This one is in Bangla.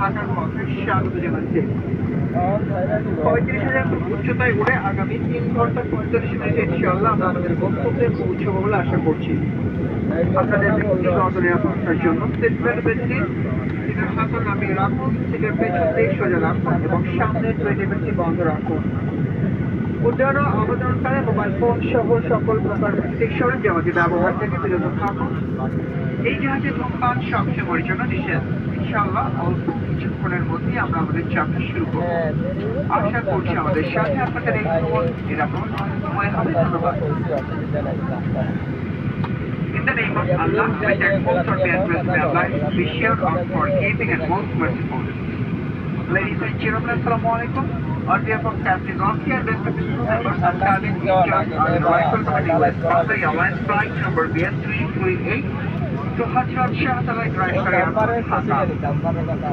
ঢাকার পথে স্বাগত জানাচ্ছি। 35,000 ফুট উচ্চতায় উড়ে আগামী 3 ঘন্টা 45 মিনিটে ইনশাআল্লাহ আমরা আমাদের গন্তব্যে পৌঁছবো বলে আশা করছি। আপনাদের ব্যক্তিগত নিরাপত্তার জন্য সিট বেল্ট বেঁধে নিন, সিটের হাতা নামিয়ে রাখুন, সিটের পেছন দিক সোজা রাখুন এবং সামনের দুই টেবিলটি বন্ধ রাখুন। উড্ডয়ন ও অবতরণকালে মোবাইল ফোন সহ সকল প্রকার প্লাস্টিক সরঞ্জামাদি ব্যবহার থেকে বিরত থাকুন। এই জাহাজে ধূমপান সবসময়ের জন্য নিষেধ। ইনশাআল্লাহ অল্প কিছুক্ষণের মধ্যেই আমরা আমাদের যাত্রা শুরু করব। আশা করছি আমাদের সাথে আপনাদের এই ভ্রমণ নিরাপদ সময় হবে। ধন্যবাদ। In the name of Allah, may thankful for the address may Allah be shared on forgiving and most merciful. Ladies and gentlemen, Assalamu alaikum. On behalf of Captain Rocky and respected crew members and cabin teachers, I would like to welcome you as part of the airline flight number BS338 to Hazrat Shah Dalai International Airport, Dhaka.